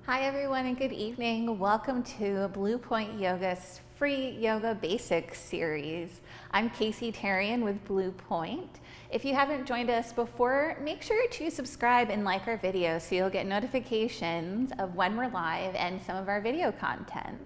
Hi everyone and good evening. Welcome to Blue Point Yoga's free yoga basics series. I'm Casey Tarian with Blue Point. If you haven't joined us before, make sure to subscribe and like our videos so you'll get notifications of when we're live and some of our video content.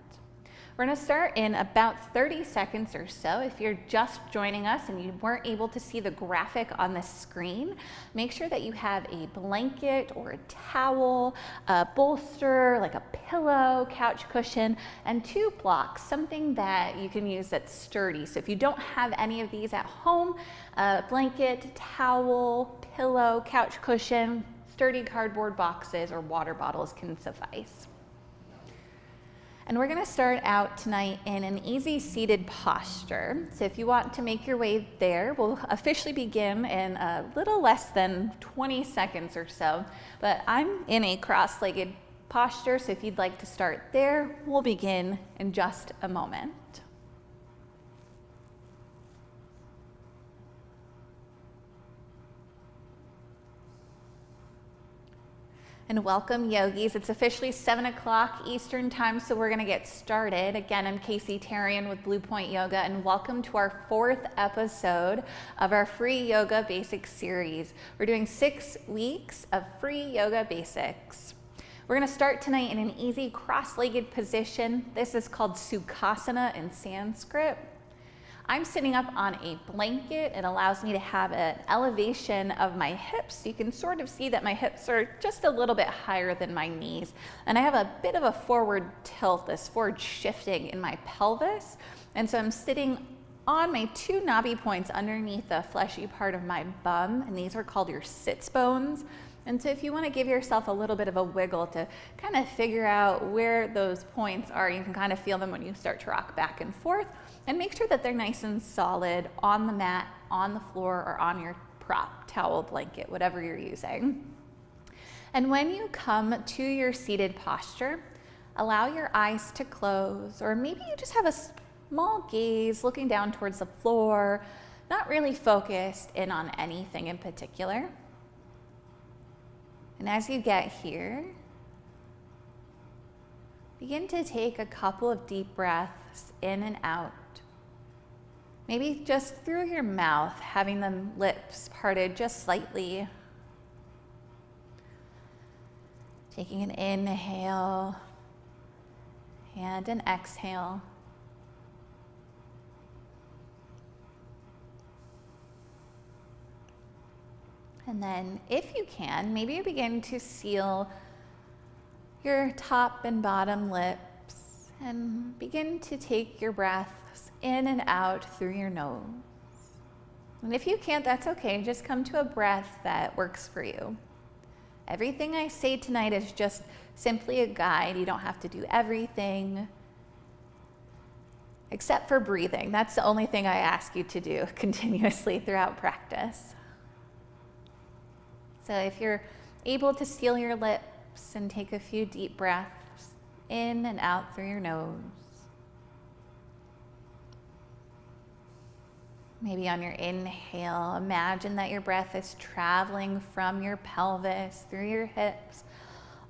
We're going to start in about 30 seconds or so. If you're just joining us and you weren't able to see the graphic on the screen, make sure that you have a blanket or a towel, a bolster, like a pillow, couch cushion, and 2 blocks, something that you can use that's sturdy. So if you don't have any of these at home, a blanket, towel, pillow, couch cushion, sturdy cardboard boxes, or water bottles can suffice. And we're going to start out tonight in an easy seated posture. So if you want to make your way there, we'll officially begin in a little less than 20 seconds or so. But I'm in a cross-legged posture, so if you'd like to start there, we'll begin in just a moment. And welcome yogis. It's officially 7 o'clock Eastern time, so we're gonna get started. Again, I'm Casey Tarian with Blue Point Yoga, and welcome to our 4th episode of our free yoga basics series. We're doing 6 weeks of free yoga basics. We're gonna start tonight in an easy cross-legged position. This is called Sukasana in Sanskrit. I'm sitting up on a blanket. It allows me to have an elevation of my hips. You can sort of see that my hips are just a little bit higher than my knees. And I have a bit of a forward tilt, this forward shifting in my pelvis. And so I'm sitting on my 2 knobby points underneath the fleshy part of my bum, and these are called your sits bones. And so if you want to give yourself a little bit of a wiggle to kind of figure out where those points are, you can kind of feel them when you start to rock back and forth. And make sure that they're nice and solid on the mat, on the floor, or on your prop, towel, blanket, whatever you're using. And when you come to your seated posture, allow your eyes to close, or maybe you just have a small gaze looking down towards the floor, not really focused in on anything in particular. And as you get here, begin to take a couple of deep breaths in and out. Maybe just through your mouth, having the lips parted just slightly. Taking an inhale and an exhale. And then if you can, maybe you begin to seal your top and bottom lips and begin to take your breaths in and out through your nose. And if you can't, that's okay. Just come to a breath that works for you. Everything I say tonight is just simply a guide. You don't have to do everything except for breathing. That's the only thing I ask you to do continuously throughout practice. So if you're able to seal your lips and take a few deep breaths in and out through your nose. Maybe on your inhale, imagine that your breath is traveling from your pelvis, through your hips,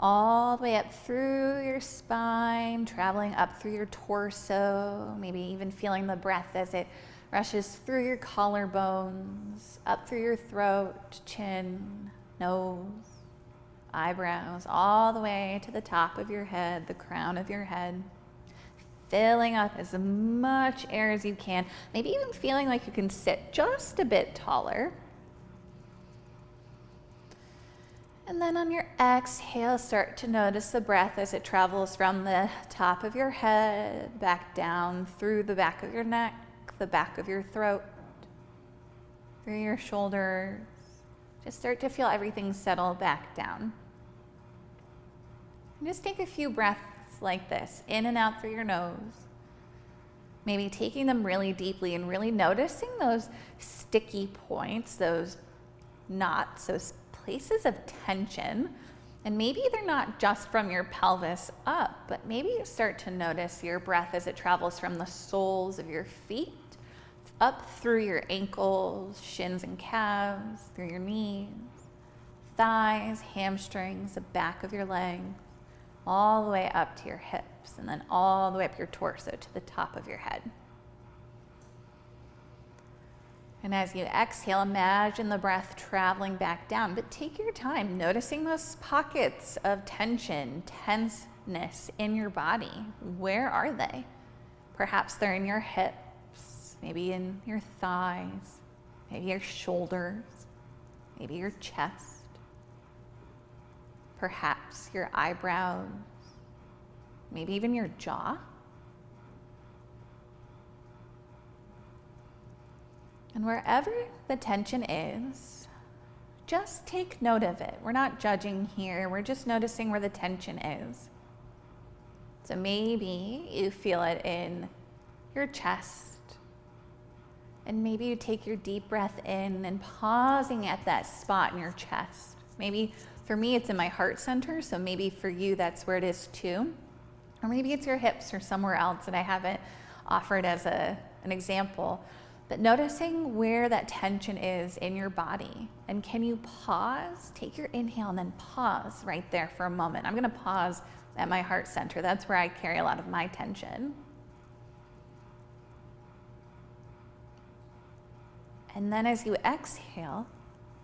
all the way up through your spine, traveling up through your torso, maybe even feeling the breath as it rushes through your collarbones, up through your throat, chin, nose, eyebrows, all the way to the top of your head, the crown of your head. Filling up as much air as you can, maybe even feeling like you can sit just a bit taller. And then on your exhale, start to notice the breath as it travels from the top of your head, back down through the back of your neck, the back of your throat, through your shoulders. Just start to feel everything settle back down. And just take a few breaths like this, in and out through your nose. Maybe taking them really deeply and really noticing those sticky points, those knots, those places of tension. And maybe they're not just from your pelvis up, but maybe you start to notice your breath as it travels from the soles of your feet, up through your ankles, shins and calves, through your knees, thighs, hamstrings, the back of your legs, all the way up to your hips, and then all the way up your torso to the top of your head. And as you exhale, imagine the breath traveling back down, but take your time noticing those pockets of tension, tenseness in your body. Where are they? Perhaps they're in your hips, maybe in your thighs, maybe your shoulders, maybe your chest, perhaps your eyebrows, maybe even your jaw. And wherever the tension is, just take note of it. We're not judging here. We're just noticing where the tension is. So maybe you feel it in your chest. And maybe you take your deep breath in and pausing at that spot in your chest. Maybe for me, it's in my heart center. So maybe for you, that's where it is too. Or maybe it's your hips or somewhere else that I haven't offered as an example. But noticing where that tension is in your body. And can you pause? Take your inhale and then pause right there for a moment. I'm going to pause at my heart center. That's where I carry a lot of my tension. And then as you exhale,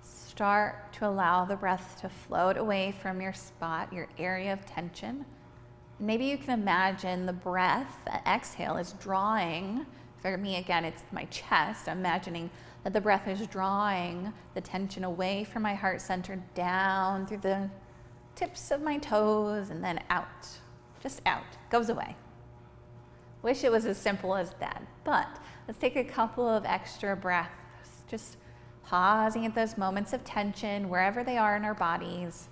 start to allow the breath to float away from your spot, your area of tension. Maybe you can imagine the breath, the exhale is drawing. For me, again, it's my chest. I'm imagining that the breath is drawing the tension away from my heart center, down through the tips of my toes, and then out. Just out. Goes away. Wish it was as simple as that. But let's take a couple of extra breaths, just pausing at those moments of tension, wherever they are in our bodies.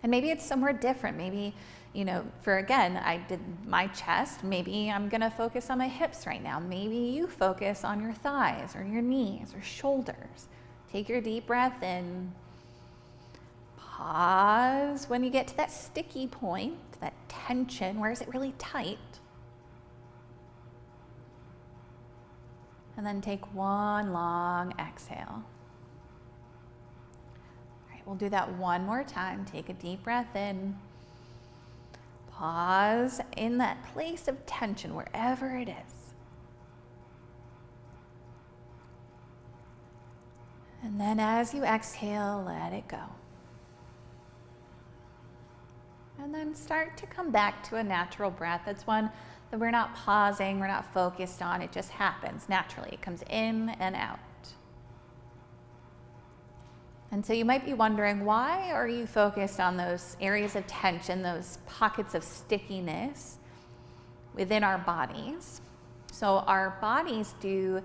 And maybe it's somewhere different. Maybe, I did my chest. Maybe I'm going to focus on my hips right now. Maybe you focus on your thighs or your knees or shoulders. Take your deep breath in. Pause when you get to that sticky point, that tension. Where is it really tight? And then take one long exhale. All right, we'll do that one more time. Take a deep breath in. Pause in that place of tension, wherever it is. And then as you exhale, let it go. And then start to come back to a natural breath. It's one that we're not pausing, we're not focused on. It just happens naturally. It comes in and out. And so you might be wondering, why are you focused on those areas of tension, those pockets of stickiness within our bodies? So our bodies do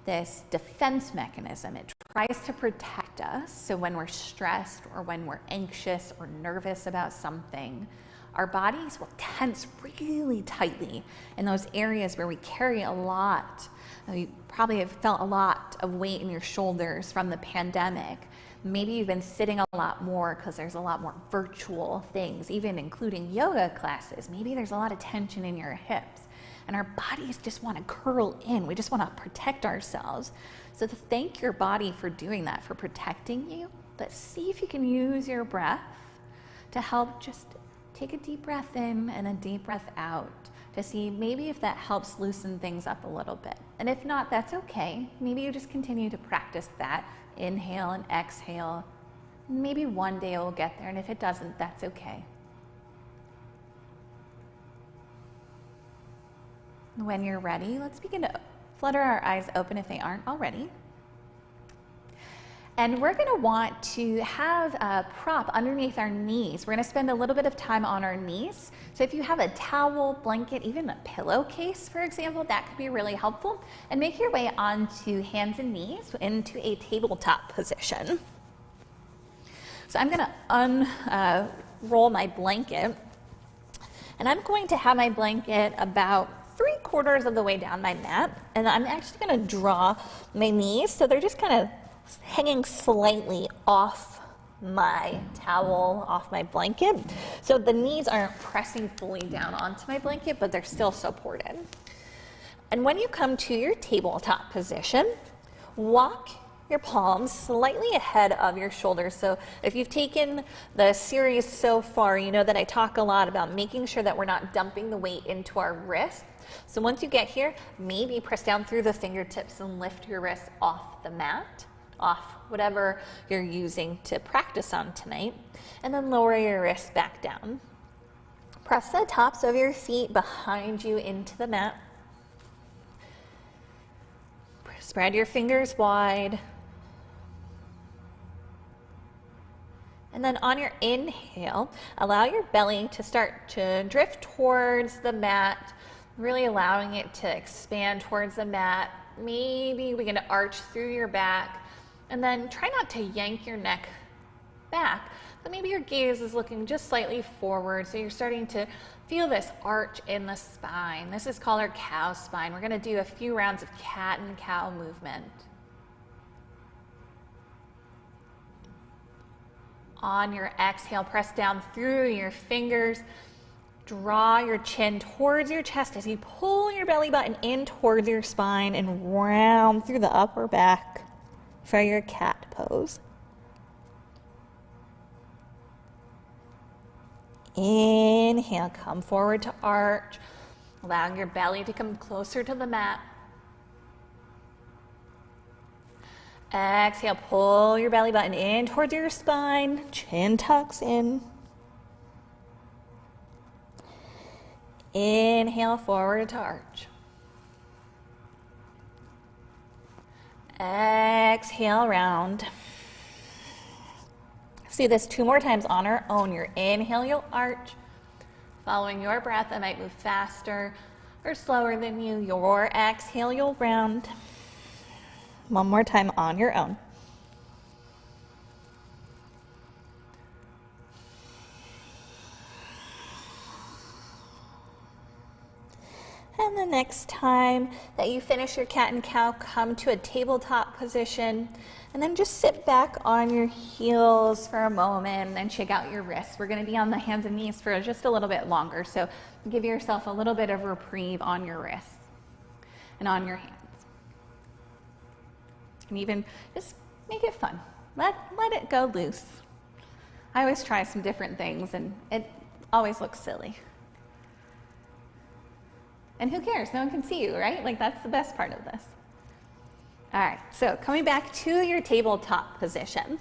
this defense mechanism. It tries to protect us. So when we're stressed or when we're anxious or nervous about something, our bodies will tense really tightly in those areas where we carry a lot. You probably have felt a lot of weight in your shoulders from the pandemic. Maybe you've been sitting a lot more because there's a lot more virtual things, even including yoga classes. Maybe there's a lot of tension in your hips. And our bodies just want to curl in. We just want to protect ourselves. So to thank your body for doing that, for protecting you, but see if you can use your breath to help just take a deep breath in and a deep breath out to see maybe if that helps loosen things up a little bit. And if not, that's okay. Maybe you just continue to practice that. Inhale and exhale. Maybe one day it will get there, and if it doesn't, that's okay. When you're ready, let's begin to flutter our eyes open if they aren't already. And we're going to want to have a prop underneath our knees. We're going to spend a little bit of time on our knees. So if you have a towel, blanket, even a pillowcase, for example, that could be really helpful. And make your way onto hands and knees into a tabletop position. So I'm going to unroll my blanket. And I'm going to have my blanket about 3/4 of the way down my mat. And I'm actually going to draw my knees so they're just kind of hanging slightly off my towel, off my blanket. So the knees aren't pressing fully down onto my blanket, but they're still supported. And when you come to your tabletop position, walk your palms slightly ahead of your shoulders. So if you've taken the series so far, you know that I talk a lot about making sure that we're not dumping the weight into our wrists. So once you get here, maybe press down through the fingertips and lift your wrists off the mat, off whatever you're using to practice on tonight, and then lower your wrists back down. Press the tops of your feet behind you into the mat. Spread your fingers wide. And then on your inhale, allow your belly to start to drift towards the mat, really allowing it to expand towards the mat. Maybe we can arch through your back, and then try not to yank your neck back, but maybe your gaze is looking just slightly forward, so you're starting to feel this arch in the spine. This is called our cow spine. We're going to do a few rounds of cat and cow movement. On your exhale, press down through your fingers. Draw your chin towards your chest as you pull your belly button in towards your spine and round through the upper back for your cat pose. Inhale, come forward to arch, allowing your belly to come closer to the mat. Exhale, pull your belly button in towards your spine, chin tucks in. Inhale, forward to arch. Exhale, round. Let's do this 2 more times on our own. Your inhale, you'll arch. Following your breath, I might move faster or slower than you. Your exhale, you'll round. 1 more time on your own. And the next time that you finish your cat and cow, come to a tabletop position and then just sit back on your heels for a moment and shake out your wrists. We're going to be on the hands and knees for just a little bit longer, so give yourself a little bit of reprieve on your wrists and on your hands. And even just make it fun. Let it go loose. I always try some different things and it always looks silly. And who cares? No one can see you, right? Like, that's the best part of this. All right, so coming back to your tabletop position.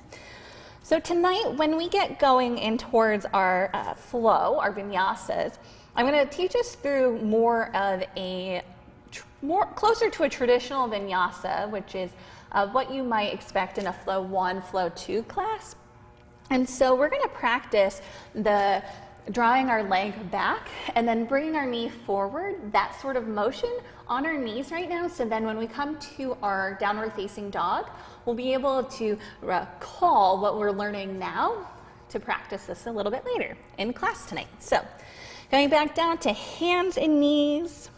So tonight, when we get going in towards our flow, our vinyasas, I'm going to teach us through more of a, closer to a traditional vinyasa, which is what you might expect in a flow 1, flow 2 class. And so we're going to practice the drawing our leg back and then bringing our knee forward, that sort of motion on our knees right now. So then when we come to our downward facing dog, we'll be able to recall what we're learning now to practice this a little bit later in class tonight. So going back down to hands and knees,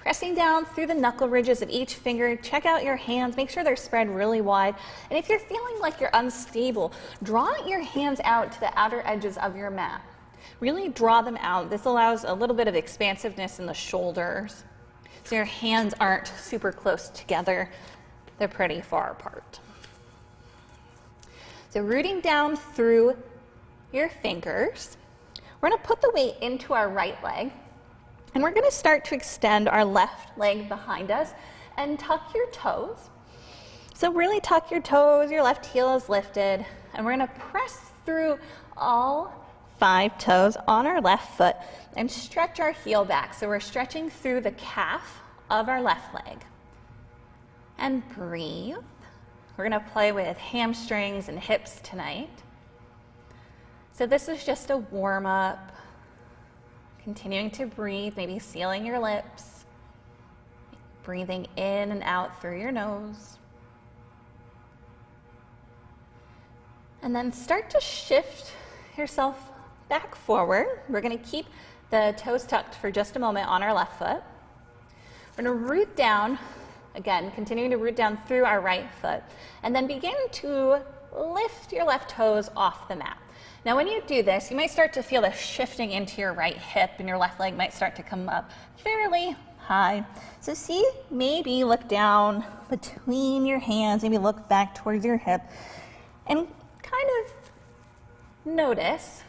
pressing down through the knuckle ridges of each finger. Check out your hands, make sure they're spread really wide. And if you're feeling like you're unstable, draw your hands out to the outer edges of your mat. Really draw them out. This allows a little bit of expansiveness in the shoulders. So your hands aren't super close together, they're pretty far apart. So rooting down through your fingers, we're gonna put the weight into our right leg. And we're going to start to extend our left leg behind us and tuck your toes. So really tuck your toes, your left heel is lifted, and we're going to press through all 5 toes on our left foot and stretch our heel back. So we're stretching through the calf of our left leg. And breathe. We're going to play with hamstrings and hips tonight. So this is just a warm-up. Continuing to breathe, maybe sealing your lips, breathing in and out through your nose. And then start to shift yourself back forward. We're going to keep the toes tucked for just a moment on our left foot. We're going to root down, again, continuing to root down through our right foot, and then begin to lift your left toes off the mat. Now when you do this, you might start to feel the shifting into your right hip and your left leg might start to come up fairly high. So see, maybe look down between your hands, maybe look back towards your hip, and kind of notice,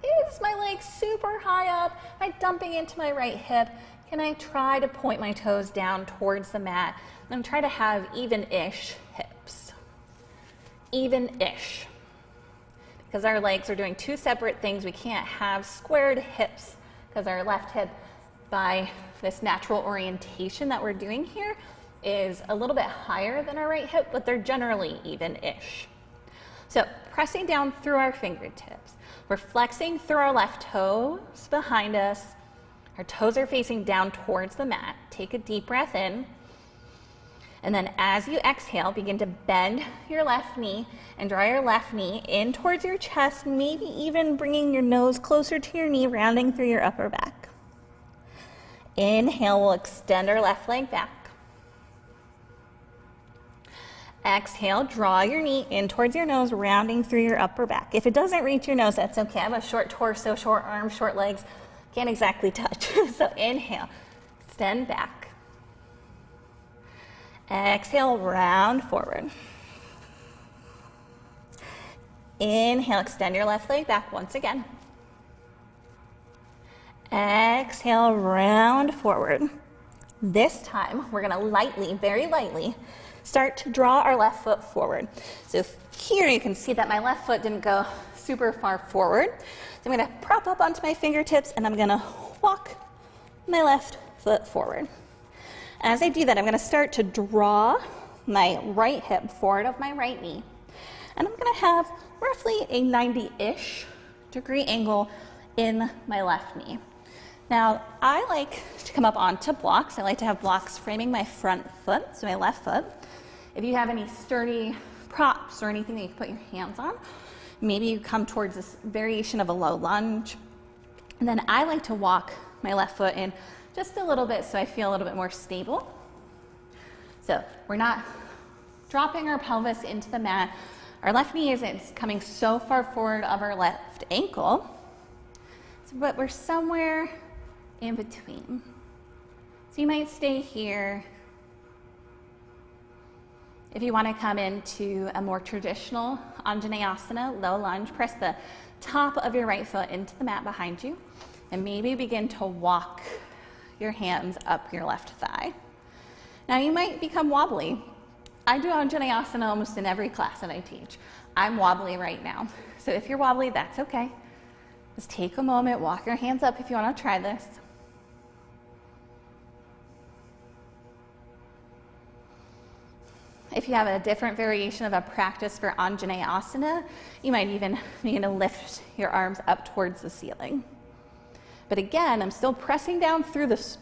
is my leg super high up? Am I dumping into my right hip? Can I try to point my toes down towards the mat and try to have even-ish hips? Even-ish. Because our legs are doing two separate things. We can't have squared hips because our left hip, by this natural orientation that we're doing here, is a little bit higher than our right hip, but they're generally even-ish. So pressing down through our fingertips. We're flexing through our left toes behind us. Our toes are facing down towards the mat. Take a deep breath in. And then as you exhale, begin to bend your left knee and draw your left knee in towards your chest, maybe even bringing your nose closer to your knee, rounding through your upper back. Inhale, we'll extend our left leg back. Exhale, draw your knee in towards your nose, rounding through your upper back. If it doesn't reach your nose, that's okay. I have a short torso, short arms, short legs. Can't exactly touch. So inhale, extend back. Exhale, round forward. Inhale, extend your left leg back once again. Exhale, round forward. This time, we're gonna lightly, very lightly, start to draw our left foot forward. So here you can see that my left foot didn't go super far forward. So I'm gonna prop up onto my fingertips and I'm gonna walk my left foot forward. As I do that, I'm gonna start to draw my right hip forward of my right knee. And I'm gonna have roughly a 90-ish degree angle in my left knee. Now, I like to come up onto blocks. I like to have blocks framing my front foot, so my left foot. If you have any sturdy props or anything that you can put your hands on, maybe you come towards this variation of a low lunge. And then I like to walk my left foot in just a little bit so I feel a little bit more stable. So we're not dropping our pelvis into the mat. Our left knee isn't coming so far forward of our left ankle, but we're somewhere in between. So you might stay here. If you want to come into a more traditional Anjanayasana Low Lunge, press the top of your right foot into the mat behind you, and maybe begin to walk your hands up your left thigh. Now you might become wobbly. I do Anjanayasana almost in every class that I teach. I'm wobbly right now. So if you're wobbly, that's okay. Just take a moment, walk your hands up if you want to try this. If you have a different variation of a practice for Anjanayasana, you might even begin to lift your arms up towards the ceiling. But again, I'm still pressing down through the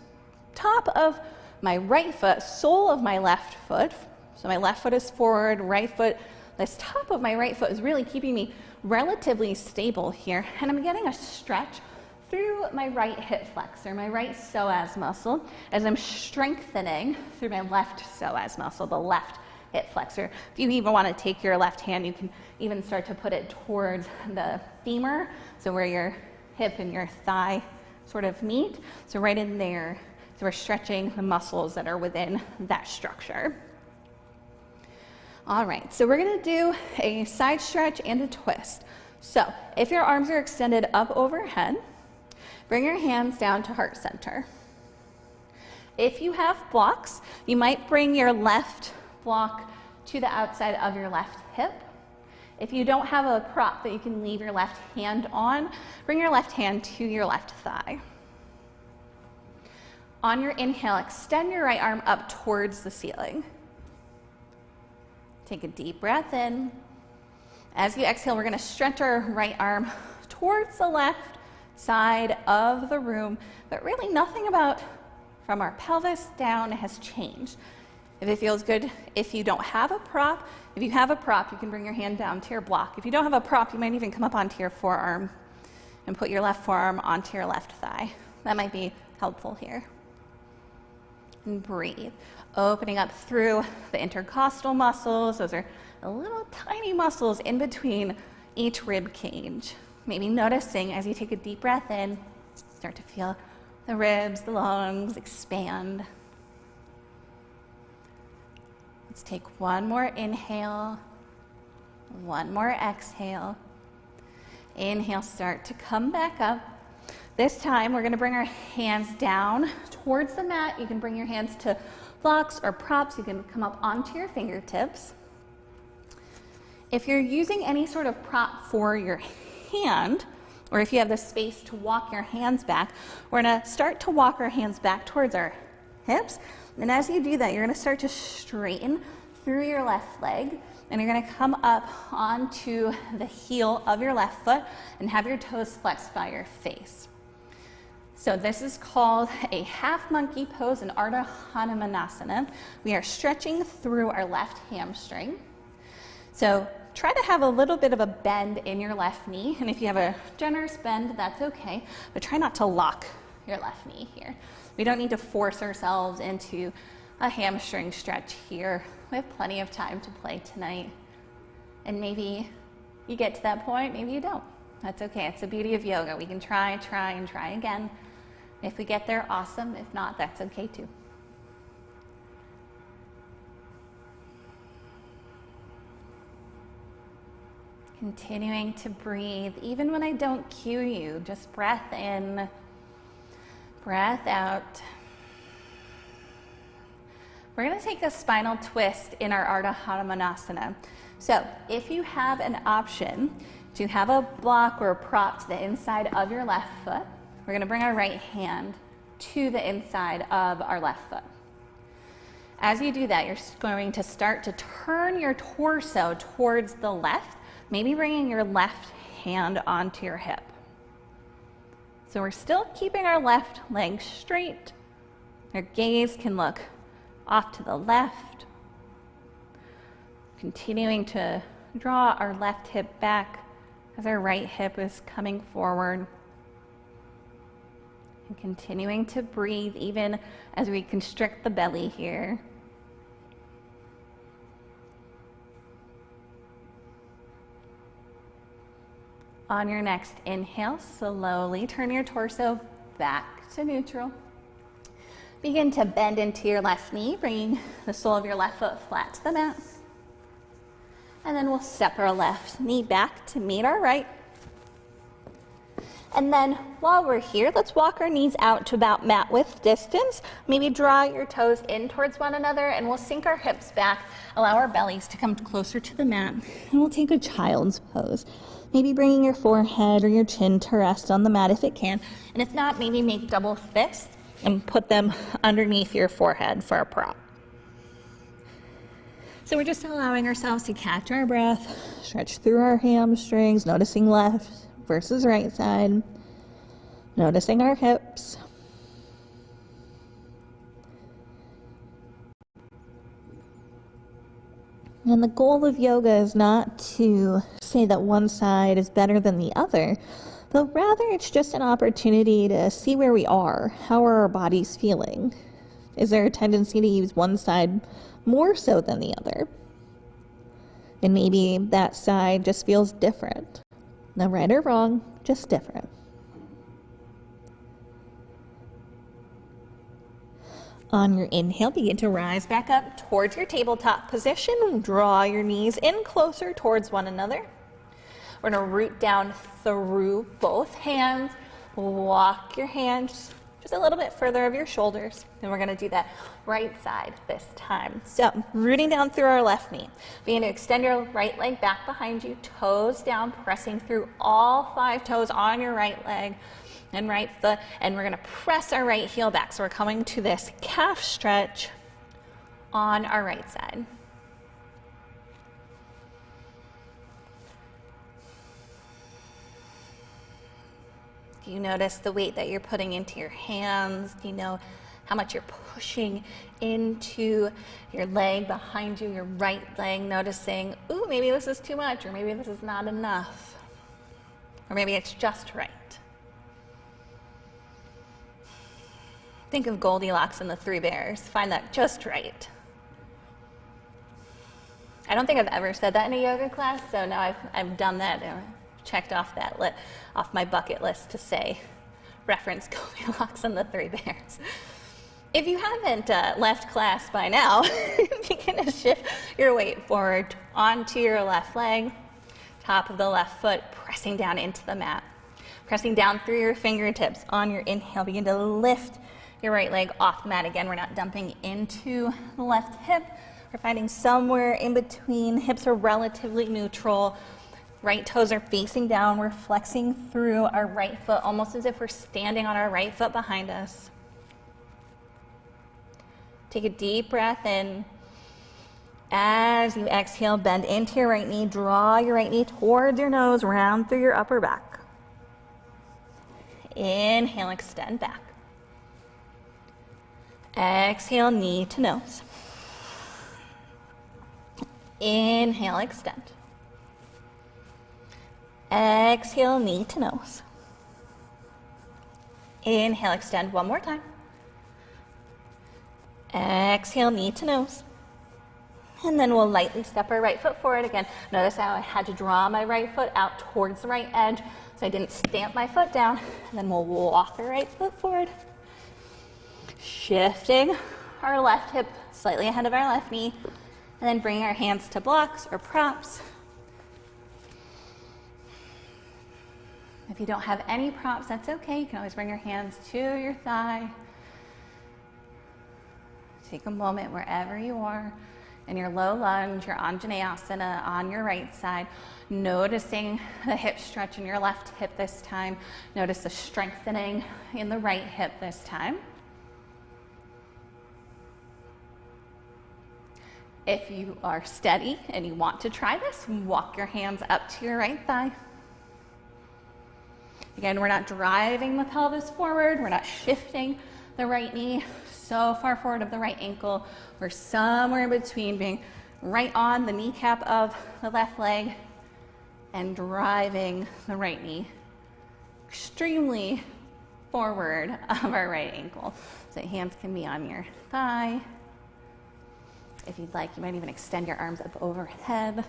top of my right foot, sole of my left foot. So my left foot is forward, right foot, this top of my right foot is really keeping me relatively stable here. And I'm getting a stretch through my right hip flexor, my right psoas muscle, as I'm strengthening through my left psoas muscle, the left hip flexor. If you even want to take your left hand, you can even start to put it towards the femur, so where your hip and your thigh sort of meet. So right in there, so we're stretching the muscles that are within that structure. All right, so we're gonna do a side stretch and a twist. So if your arms are extended up overhead, bring your hands down to heart center. If you have blocks, you might bring your left block to the outside of your left hip. If you don't have a prop that you can leave your left hand on, bring your left hand to your left thigh. On your inhale, extend your right arm up towards the ceiling. Take a deep breath in. As you exhale, we're going to stretch our right arm towards the left side of the room, but really nothing about from our pelvis down has changed. If it feels good, if you don't have a prop, if you have a prop, you can bring your hand down to your block. If you don't have a prop, you might even come up onto your forearm and put your left forearm onto your left thigh. That might be helpful here. And breathe. Opening up through the intercostal muscles. Those are the little tiny muscles in between each rib cage. Maybe noticing as you take a deep breath in, start to feel the ribs, the lungs expand. Let's take one more inhale, one more exhale. Inhale, start to come back up. This time, we're going to bring our hands down towards the mat. You can bring your hands to blocks or props. You can come up onto your fingertips. If you're using any sort of prop for your hand, or if you have the space to walk your hands back, we're going to start to walk our hands back towards our hips. And as you do that, you're going to start to straighten through your left leg. And you're going to come up onto the heel of your left foot and have your toes flexed by your face. So this is called a half monkey pose, an Artahatamanasana. We are stretching through our left hamstring. So try to have a little bit of a bend in your left knee. And if you have a generous bend, that's okay. But try not to lock your left knee here. We don't need to force ourselves into a hamstring stretch here. We have plenty of time to play tonight. And maybe you get to that point, maybe you don't. That's okay. It's the beauty of yoga. We can try, and try again. If we get there, awesome. If not, that's okay too. Continuing to breathe, even when I don't cue you. Just breath in, breath out. We're going to take a spinal twist in our Artahatamanasana. So if you have an option to have a block or a prop to the inside of your left foot, we're going to bring our right hand to the inside of our left foot. As you do that, you're going to start to turn your torso towards the left, maybe bringing your left hand onto your hip. So we're still keeping our left leg straight. Our gaze can look off to the left. Continuing to draw our left hip back as our right hip is coming forward. And continuing to breathe even as we constrict the belly here. On your next inhale, slowly turn your torso back to neutral. Begin to bend into your left knee, bringing the sole of your left foot flat to the mat. And then we'll step our left knee back to meet our right. And then while we're here, let's walk our knees out to about mat width distance. Maybe draw your toes in towards one another, and we'll sink our hips back, allow our bellies to come closer to the mat. And we'll take a child's pose. Maybe bringing your forehead or your chin to rest on the mat if it can. And if not, maybe make double fists and put them underneath your forehead for a prop. So we're just allowing ourselves to catch our breath, stretch through our hamstrings, noticing left versus right side, noticing our hips. And the goal of yoga is not to say that one side is better than the other, but rather it's just an opportunity to see where we are. How are our bodies feeling? Is there a tendency to use one side more so than the other? And maybe that side just feels different. Not right or wrong, just different. On your inhale, begin to rise back up towards your tabletop position. Draw your knees in closer towards one another. We're going to root down through both hands. Walk your hands just a little bit further of your shoulders. And we're going to do that right side this time. So rooting down through our left knee. Begin to extend your right leg back behind you. Toes down, pressing through all 5 toes on your right leg and right foot. And we're going to press our right heel back. So we're coming to this calf stretch on our right side. Do you notice the weight that you're putting into your hands? Do you know how much you're pushing into your leg behind you, your right leg, noticing, ooh, maybe this is too much, or maybe this is not enough, or maybe it's just right. Think of Goldilocks and the 3 Bears. Find that just right. I don't think I've ever said that in a yoga class, so now I've done that. Checked off that off my bucket list to say reference Goldilocks and the Three Bears. If you haven't left class by now, begin to shift your weight forward onto your left leg, top of the left foot, pressing down into the mat. Pressing down through your fingertips on your inhale, begin to lift your right leg off the mat. Again, we're not dumping into the left hip. We're finding somewhere in between. Hips are relatively neutral. Right toes are facing down. We're flexing through our right foot, almost as if we're standing on our right foot behind us. Take a deep breath in. As you exhale, bend into your right knee. Draw your right knee towards your nose, round through your upper back. Inhale, extend back. Exhale, knee to nose. Inhale, extend. Exhale, knee to nose. Inhale, extend one more time. Exhale, knee to nose. And then we'll lightly step our right foot forward again. Notice how I had to draw my right foot out towards the right edge so I didn't stamp my foot down. And then we'll walk our right foot forward. Shifting our left hip slightly ahead of our left knee. And then bring our hands to blocks or props. If you don't have any props, that's okay. You can always bring your hands to your thigh. Take a moment wherever you are in your low lunge, your Anjanayasana on your right side, noticing the hip stretch in your left hip this time. Notice the strengthening in the right hip this time. If you are steady and you want to try this, walk your hands up to your right thigh. Again, we're not driving the pelvis forward. We're not shifting the right knee so far forward of the right ankle. We're somewhere in between being right on the kneecap of the left leg and driving the right knee extremely forward of our right ankle. So hands can be on your thigh. If you'd like, you might even extend your arms up overhead.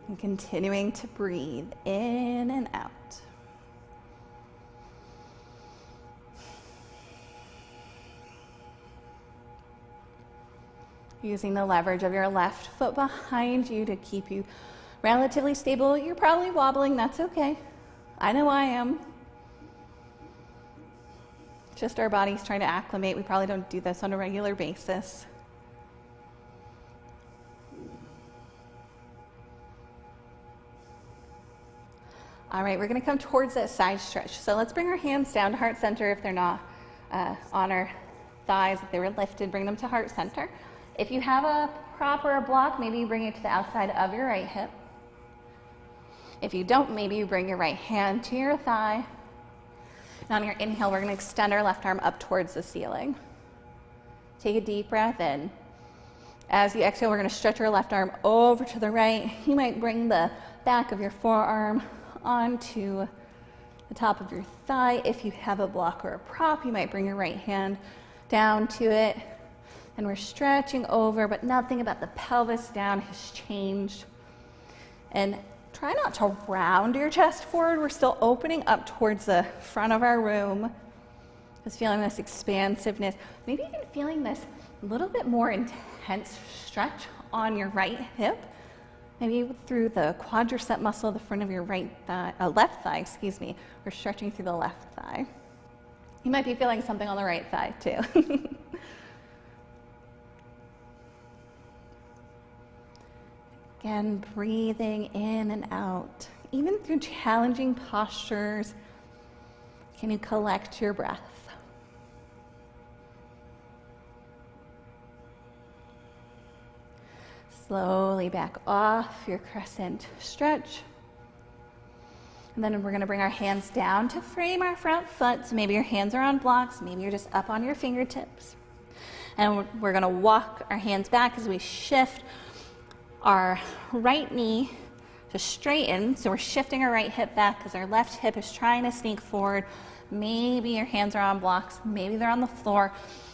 And continuing to breathe in and out. Using the leverage of your left foot behind you to keep you relatively stable. You're probably wobbling, that's okay. I know I am. Just our body's trying to acclimate. We probably don't do this on a regular basis. All right, we're gonna come towards that side stretch. So let's bring our hands down to heart center if they're not on our thighs, if they were lifted, bring them to heart center. If you have a prop or a block, maybe you bring it to the outside of your right hip. If you don't, maybe you bring your right hand to your thigh. And on your inhale, we're gonna extend our left arm up towards the ceiling. Take a deep breath in. As you exhale, we're gonna stretch your left arm over to the right. You might bring the back of your forearm onto the top of your thigh. If you have a block or a prop, you might bring your right hand down to it. And we're stretching over, but nothing about the pelvis down has changed. And try not to round your chest forward. We're still opening up towards the front of our room. Just feeling this expansiveness. Maybe even feeling this little bit more intense stretch on your right hip. Maybe through the quadricep muscle, the front of your left thigh, excuse me. We're stretching through the left thigh. You might be feeling something on the right thigh too. Again, breathing in and out. Even through challenging postures, can you collect your breath? Slowly back off your crescent stretch. And then we're going to bring our hands down to frame our front foot. So maybe your hands are on blocks, maybe you're just up on your fingertips. And we're going to walk our hands back as we shift our right knee to straighten. So we're shifting our right hip back because our left hip is trying to sneak forward. Maybe your hands are on blocks, maybe they're on the floor,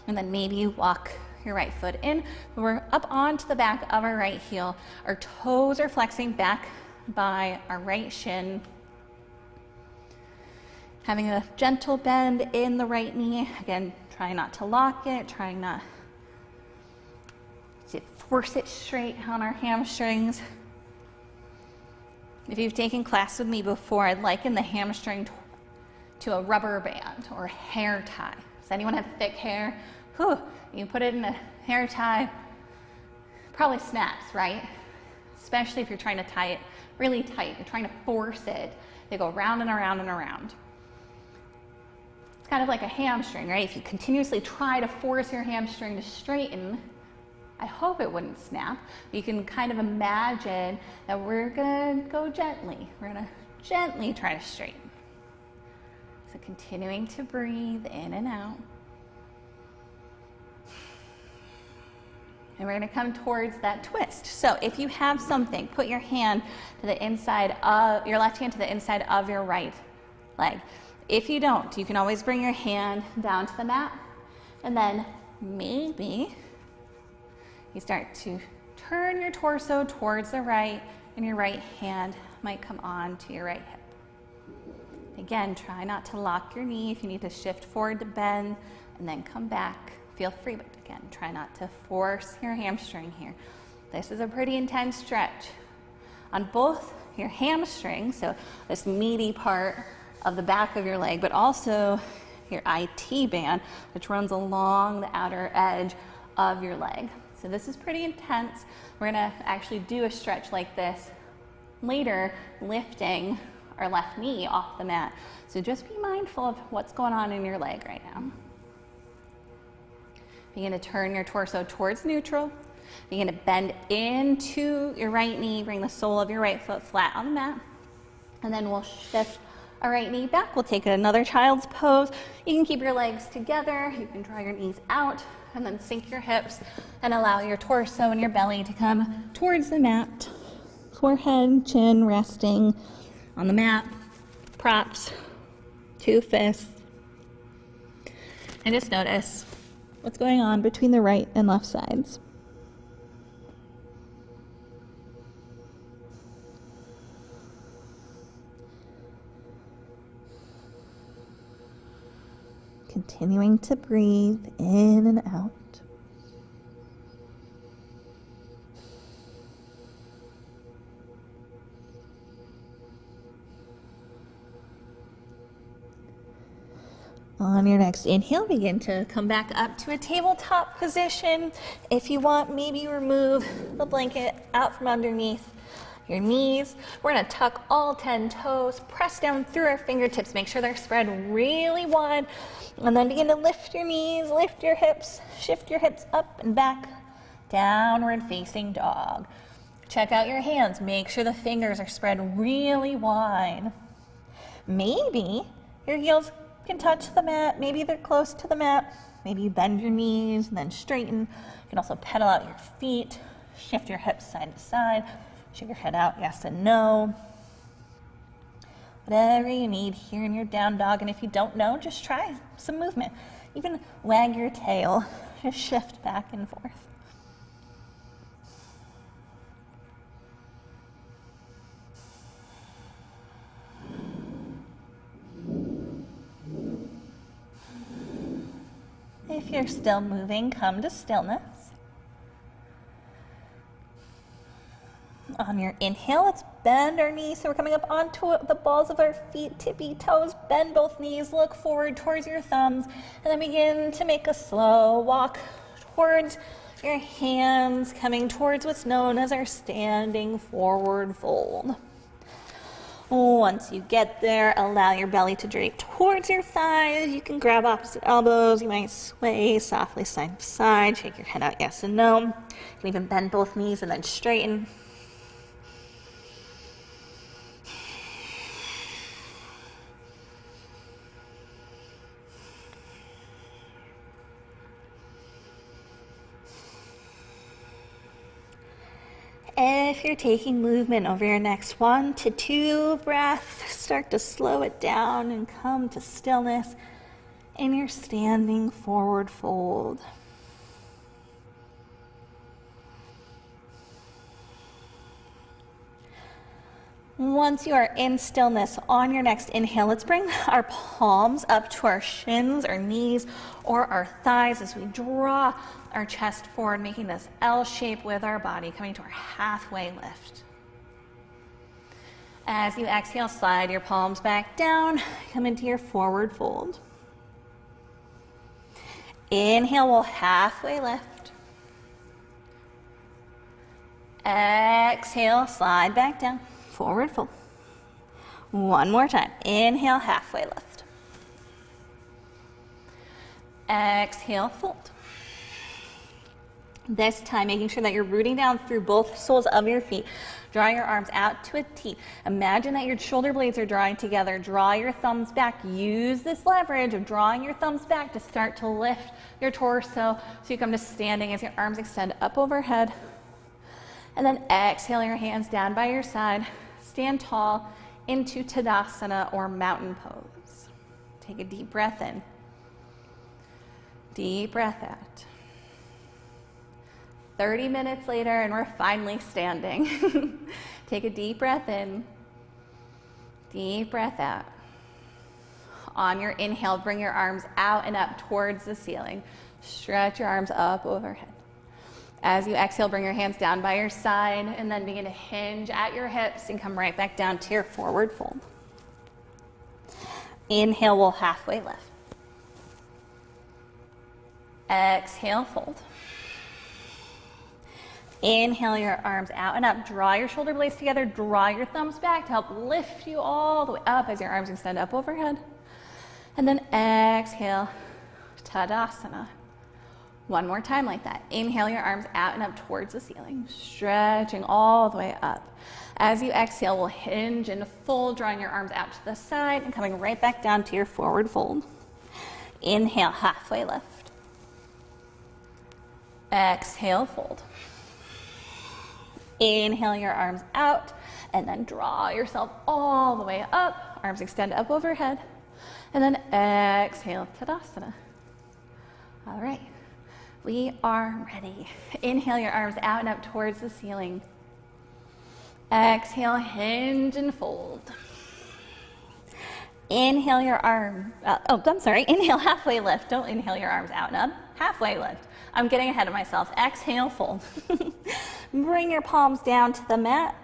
and then maybe you walk your right foot in. We're up onto the back of our right heel. Our toes are flexing back by our right shin. Having a gentle bend in the right knee. Again, try not to lock it, trying not to force it straight on our hamstrings. If you've taken class with me before, I'd liken the hamstring to a rubber band or hair tie. Does anyone have thick hair? Whew, you put it in a hair tie, probably snaps, right? Especially if you're trying to tie it really tight. You're trying to force it. They go round and around and around. It's kind of like a hamstring, right? If you continuously try to force your hamstring to straighten, I hope it wouldn't snap. You can kind of imagine that we're gonna go gently. We're gonna gently try to straighten. So continuing to breathe in and out. And we're gonna come towards that twist. So if you have something, put your hand to the inside of, your left hand to the inside of your right leg. If you don't, you can always bring your hand down to the mat, and then maybe you start to turn your torso towards the right, and your right hand might come on to your right hip. Again, try not to lock your knee. If you need to shift forward to bend and then come back, feel free, but again, try not to force your hamstring here. This is a pretty intense stretch on both your hamstring, so this meaty part of the back of your leg, but also your IT band, which runs along the outer edge of your leg. So this is pretty intense. We're gonna actually do a stretch like this later, lifting our left knee off the mat. So just be mindful of what's going on in your leg right now. Begin to turn your torso towards neutral. Begin to bend into your right knee, bring the sole of your right foot flat on the mat. And then we'll shift our right knee back. We'll take another child's pose. You can keep your legs together. You can draw your knees out and then sink your hips and allow your torso and your belly to come towards the mat. Forehead, chin resting on the mat. Props, 2 fists. And just notice what's going on between the right and left sides. Continuing to breathe in and out. On your next inhale, begin to come back up to a tabletop position. If you want, maybe remove the blanket out from underneath your knees. We're gonna tuck all 10 toes, press down through our fingertips, make sure they're spread really wide, and then begin to lift your knees, lift your hips, shift your hips up and back, downward facing dog. Check out your hands, make sure the fingers are spread really wide. Maybe your heels can touch the mat, maybe they're close to the mat, maybe you bend your knees and then straighten. You can also pedal out your feet, shift your hips side to side, shake your head out, yes and no. Whatever you need here in your down dog, and if you don't know, just try some movement. Even wag your tail, just shift back and forth. If you're still moving, come to stillness. On your inhale, let's bend our knees. So we're coming up onto the balls of our feet, tippy toes, bend both knees, look forward towards your thumbs, and then begin to make a slow walk towards your hands, coming towards what's known as our standing forward fold. Once you get there, allow your belly to drape towards your thighs. You can grab opposite elbows. You might sway softly side to side. Shake your head out, yes and no. You can even bend both knees and then straighten. If you're taking movement over your next 1 to 2 breaths, start to slow it down and come to stillness in your standing forward fold. Once you are in stillness, on your next inhale, let's bring our palms up to our shins, our knees, or our thighs as we draw our chest forward, making this L shape with our body, coming to our halfway lift. As you exhale, slide your palms back down, come into your forward fold. Inhale, we'll halfway lift. Exhale, slide back down, forward fold. One more time. Inhale, halfway lift. Exhale, fold. This time, making sure that you're rooting down through both soles of your feet. Draw your arms out to a T. Imagine that your shoulder blades are drawing together. Draw your thumbs back. Use this leverage of drawing your thumbs back to start to lift your torso so you come to standing as your arms extend up overhead. And then exhale your hands down by your side. Stand tall into Tadasana or mountain pose. Take a deep breath in. Deep breath out. 30 minutes later and we're finally standing. Take a deep breath in. Deep breath out. On your inhale, bring your arms out and up towards the ceiling. Stretch your arms up overhead. As you exhale, bring your hands down by your side and then begin to hinge at your hips and come right back down to your forward fold. Inhale, we'll halfway lift. Exhale, fold. Inhale your arms out and up. Draw your shoulder blades together. Draw your thumbs back to help lift you all the way up as your arms extend up overhead. And then exhale, Tadasana. One more time like that. Inhale your arms out and up towards the ceiling, stretching all the way up. As you exhale, we'll hinge and fold, drawing your arms out to the side and coming right back down to your forward fold. Inhale, halfway lift. Exhale, fold. Inhale your arms out and then draw yourself all the way up. Arms extend up overhead. And then exhale, Tadasana. All right. We are ready. Inhale your arms out and up towards the ceiling. Exhale, hinge and fold. Inhale your Inhale, halfway lift. Don't inhale your arms out and up. Halfway lift. I'm getting ahead of myself. Exhale, fold. Bring your palms down to the mat.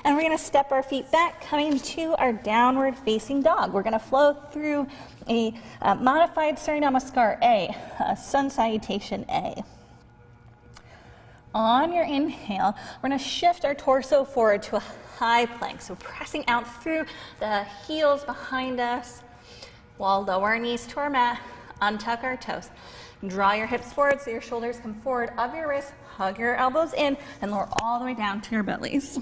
And we're going to step our feet back, coming to our downward facing dog. We're going to flow through a modified Surya Namaskar A, sun salutation A. On your inhale, we're going to shift our torso forward to a high plank. So pressing out through the heels behind us. We'll lower our knees to our mat, untuck our toes. Draw your hips forward so your shoulders come forward of your wrists. Hug your elbows in and lower all the way down to your bellies.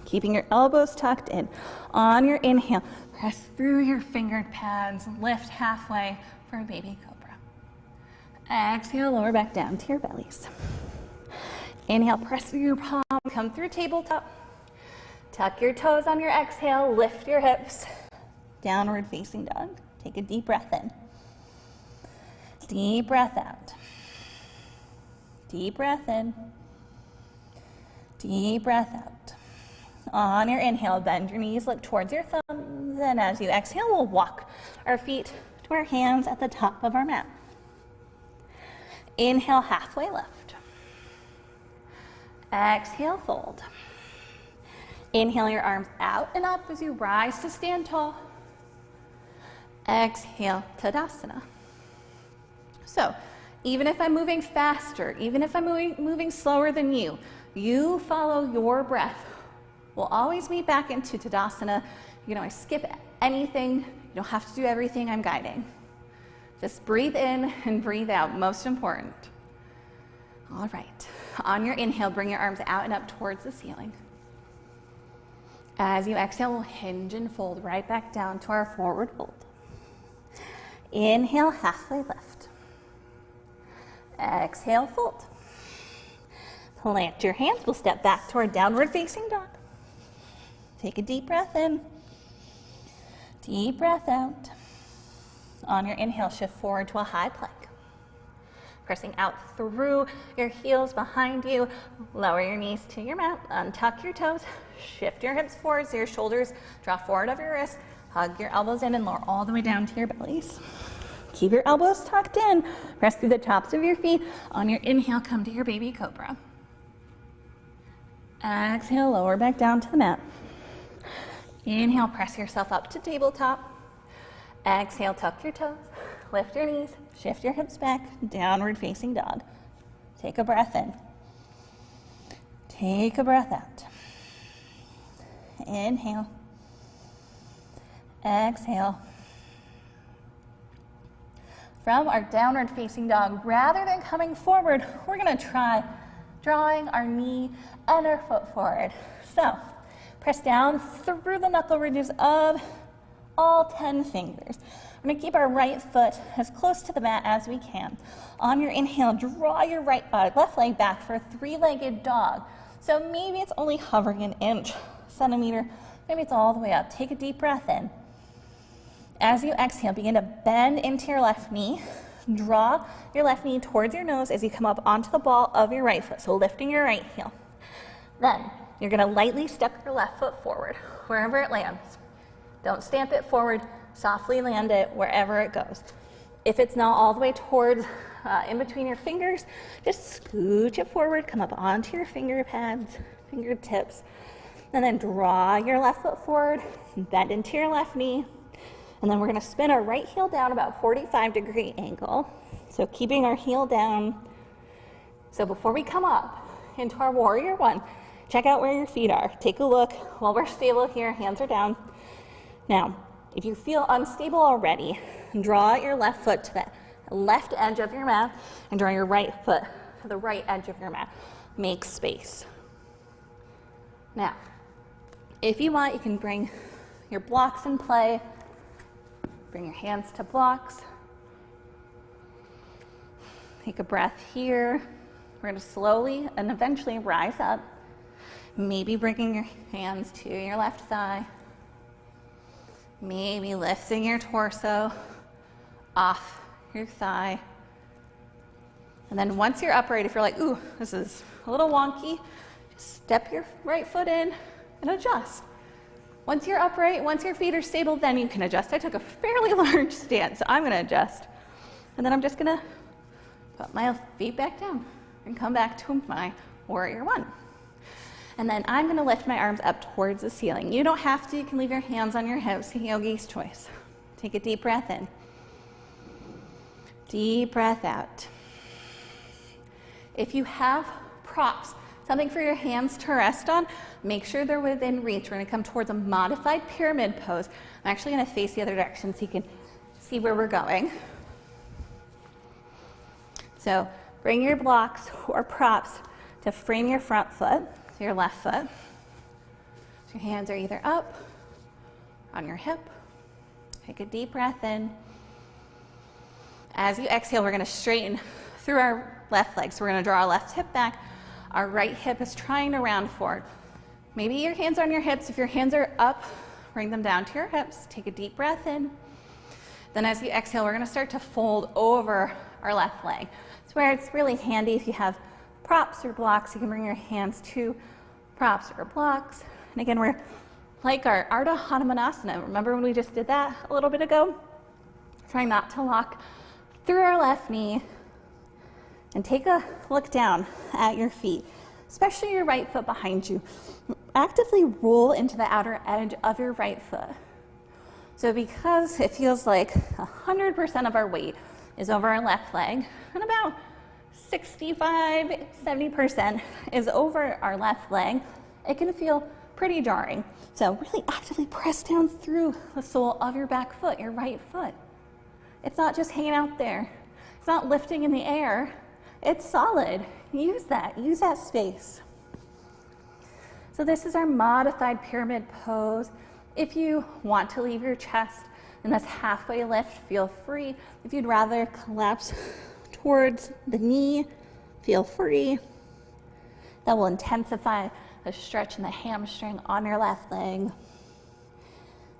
Keeping your elbows tucked in. On your inhale, press through your fingered pads, lift halfway for a baby cobra. Exhale, lower back down to your bellies. Inhale, press through your palm, come through tabletop. Tuck your toes on your exhale, lift your hips. Downward facing dog. Take a deep breath in. Deep breath out. Deep breath in. Deep breath out. On your inhale, bend your knees, look towards your thumbs, and as you exhale, we'll walk our feet to our hands at the top of our mat. Inhale, halfway lift. Exhale, fold. Inhale your arms out and up as you rise to stand tall. Exhale, Tadasana. So, even if I'm moving faster, even if I'm moving slower than you, you follow your breath. We'll always meet back into Tadasana. You can always skip anything. You don't have to do everything I'm guiding. Just breathe in and breathe out, most important. All right. On your inhale, bring your arms out and up towards the ceiling. As you exhale, we'll hinge and fold right back down to our forward fold. Inhale, halfway lift. Exhale, fold. Plant your hands. We'll step back to our downward facing dog. Take a deep breath in. Deep breath out. On your inhale, shift forward to a high plank. Pressing out through your heels behind you. Lower your knees to your mat. Untuck your toes. Shift your hips forward so your shoulders draw forward of your wrists. Hug your elbows in and lower all the way down to your bellies. Keep your elbows tucked in. Press through the tops of your feet. On your inhale, come to your baby cobra. Exhale, lower back down to the mat. Inhale, press yourself up to tabletop. Exhale, tuck your toes. Lift your knees. Shift your hips back. Downward facing dog. Take a breath in. Take a breath out. Inhale. Exhale. From our downward facing dog, rather than coming forward, we're going to try drawing our knee and our foot forward. So, press down through the knuckle ridges of all 10 fingers. We're going to keep our right foot as close to the mat as we can. On your inhale, draw your left leg back for a three-legged dog. So maybe it's only hovering an inch, centimeter, maybe it's all the way up. Take a deep breath in. As you exhale, begin to bend into your left knee. Draw your left knee towards your nose as you come up onto the ball of your right foot, so lifting your right heel. Then you're going to lightly step your left foot forward, wherever it lands. Don't stamp it forward, softly land it wherever it goes. If it's not all the way towards in between your fingers, just scooch it forward, come up onto your finger pads, fingertips, and then draw your left foot forward, bend into your left knee, and then we're going to spin our right heel down about 45-degree angle. So keeping our heel down. So before we come up into our warrior one, check out where your feet are. Take a look while we're stable here, hands are down. Now, if you feel unstable already, draw your left foot to the left edge of your mat and draw your right foot to the right edge of your mat. Make space. Now, if you want, you can bring your blocks in play. Bring your hands to blocks. Take a breath here. We're going to slowly and eventually rise up. Maybe bringing your hands to your left thigh. Maybe lifting your torso off your thigh. And then once you're upright, if you're like, ooh, this is a little wonky, just step your right foot in and adjust. Once you're upright, once your feet are stable, then you can adjust. I took a fairly large stance, so I'm going to adjust. And then I'm just going to put my feet back down and come back to my warrior one. And then I'm going to lift my arms up towards the ceiling. You don't have to. You can leave your hands on your hips. Yogi's choice. Take a deep breath in. Deep breath out. If you have props, something for your hands to rest on, make sure they're within reach. We're going to come towards a modified pyramid pose. I'm actually going to face the other direction so you can see where we're going. So bring your blocks or props to frame your front foot, so your left foot. So your hands are either up, on your hip. Take a deep breath in. As you exhale, we're going to straighten through our left leg. So we're going to draw our left hip back. Our right hip is trying to round forward. Maybe your hands are on your hips. If your hands are up, bring them down to your hips. Take a deep breath in. Then as you exhale, we're going to start to fold over our left leg. It's where it's really handy if you have props or blocks, you can bring your hands to props or blocks. And again, we're like our Artahatamanasana. Remember when we just did that a little bit ago? Trying not to lock through our left knee. And take a look down at your feet, especially your right foot behind you. Actively roll into the outer edge of your right foot. So because it feels like 100% of our weight is over our left leg, and about 65-70% is over our left leg, it can feel pretty jarring. So really actively press down through the sole of your back foot, your right foot. It's not just hanging out there. It's not lifting in the air. It's solid. Use that space. So this is our modified pyramid pose. If you want to leave your chest in this halfway lift, feel free. If you'd rather collapse towards the knee, feel free. That will intensify the stretch in the hamstring on your left leg.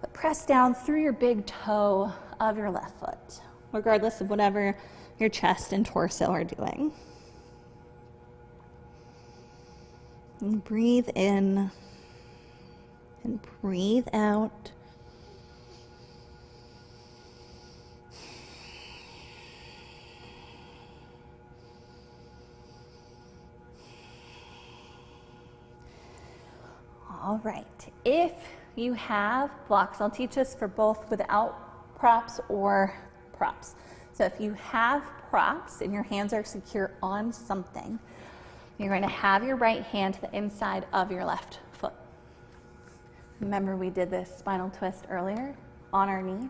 But press down through your big toe of your left foot. regardless of whatever your chest and torso are doing. And breathe in and breathe out. All right, if you have blocks, I'll teach this for both without props or props. So if you have props and your hands are secure on something, you're going to have your right hand to the inside of your left foot. Remember we did this spinal twist earlier on our knees?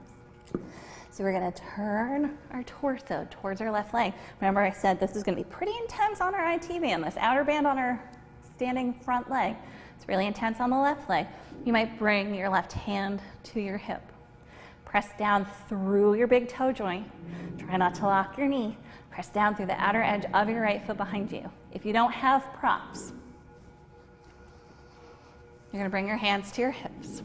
So we're going to turn our torso towards our left leg. Remember I said this is going to be pretty intense on our IT band, this outer band on our standing front leg. It's really intense on the left leg. You might bring your left hand to your hip. Press down through your big toe joint. Try not to lock your knee. Press down through the outer edge of your right foot behind you. If you don't have props, you're going to bring your hands to your hips.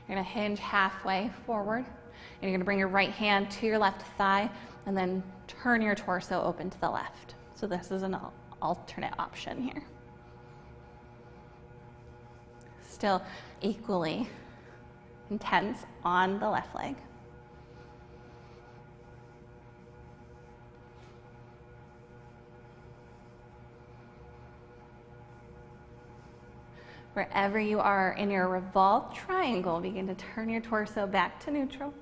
You're going to hinge halfway forward, and you're going to bring your right hand to your left thigh, and then turn your torso open to the left. So this is an alternate option here. Still equally intense on the left leg. Wherever you are in your revolved triangle, begin to turn your torso back to neutral.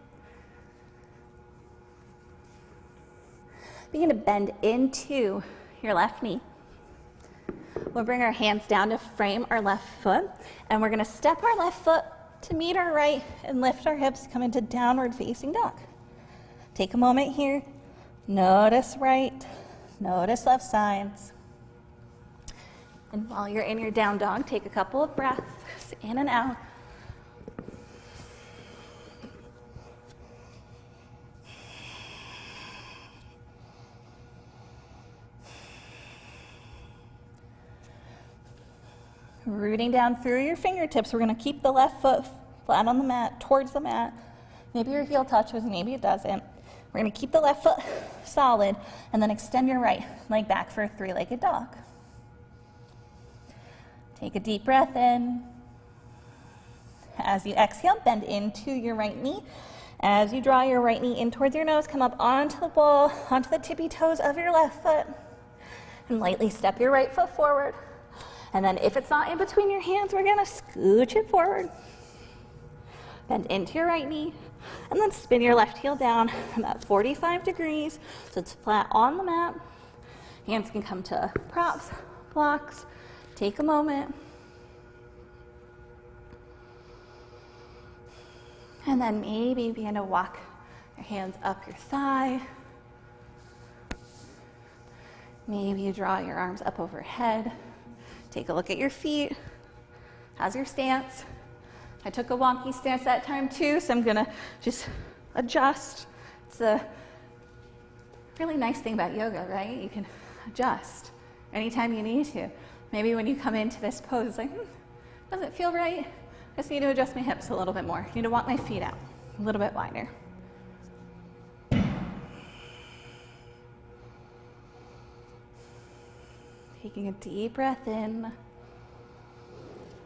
Begin to bend into your left knee. We'll bring our hands down to frame our left foot, and we're going to step our left foot to meet our right and lift our hips, come into downward facing dog. Take a moment here. Notice right, notice left sides. And while you're in your down dog, take a couple of breaths in and out. Rooting down through your fingertips, we're going to keep the left foot flat on the mat, towards the mat. Maybe your heel touches, maybe it doesn't. We're going to keep the left foot solid and then extend your right leg back for a three-legged dog. Take a deep breath in. As you exhale, bend into your right knee. As you draw your right knee in towards your nose, come up onto the ball, onto the tippy toes of your left foot, and lightly step your right foot forward. And then if it's not in between your hands, we're going to scooch it forward. Bend into your right knee, and then spin your left heel down about 45 degrees so it's flat on the mat. Hands can come to props, blocks. Take a moment. And then maybe begin to walk your hands up your thigh. Maybe you draw your arms up overhead. Take a look at your feet. How's your stance? I took a wonky stance that time too, so I'm gonna just adjust. It's a really nice thing about yoga, right? You can adjust anytime you need to. Maybe when you come into this pose, it's like, doesn't feel right. I just need to adjust my hips a little bit more. I need to walk my feet out a little bit wider. Taking a deep breath in,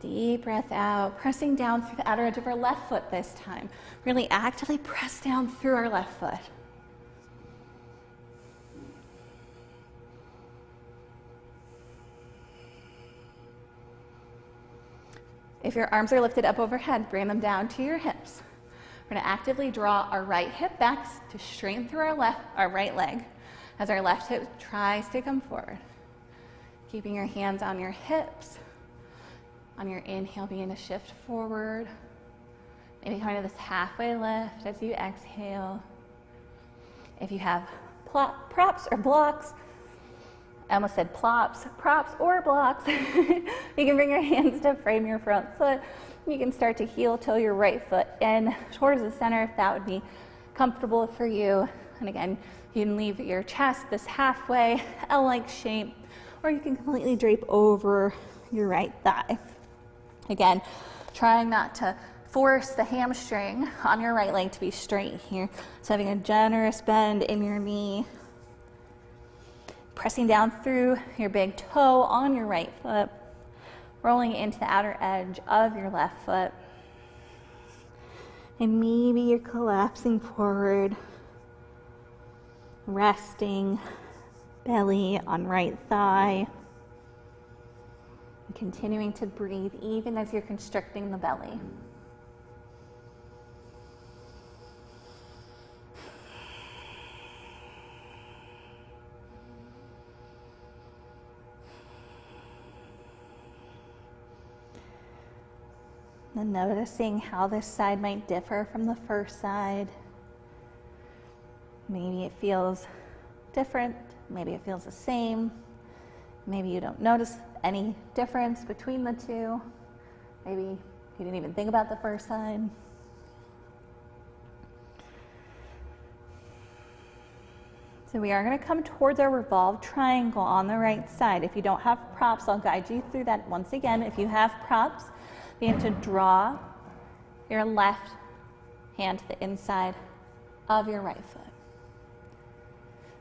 deep breath out, pressing down through the outer edge of our left foot this time. Really actively press down through our left foot. If your arms are lifted up overhead, bring them down to your hips. We're going to actively draw our right hip back to straighten through our right leg as our left hip tries to come forward. Keeping your hands on your hips. On your inhale, begin to shift forward. Maybe kind of this halfway lift as you exhale. If you have props or blocks, I almost said plops, props or blocks. You can bring your hands to frame your front foot. You can start to heel toe your right foot in towards the center if that would be comfortable for you. And again, you can leave your chest this halfway L-like shape, or you can completely drape over your right thigh. Again, trying not to force the hamstring on your right leg to be straight here. So having a generous bend in your knee. Pressing down through your big toe on your right foot. Rolling into the outer edge of your left foot. And maybe you're collapsing forward. Resting belly on right thigh. And continuing to breathe even as you're constricting the belly. And noticing how this side might differ from the first side. Maybe it feels different, maybe it feels the same, maybe you don't notice any difference between the two, maybe you didn't even think about the first side. So we are going to come towards our revolved triangle on the right side. If you don't have props, I'll guide you through that once again. If you have props, begin to draw your left hand to the inside of your right foot.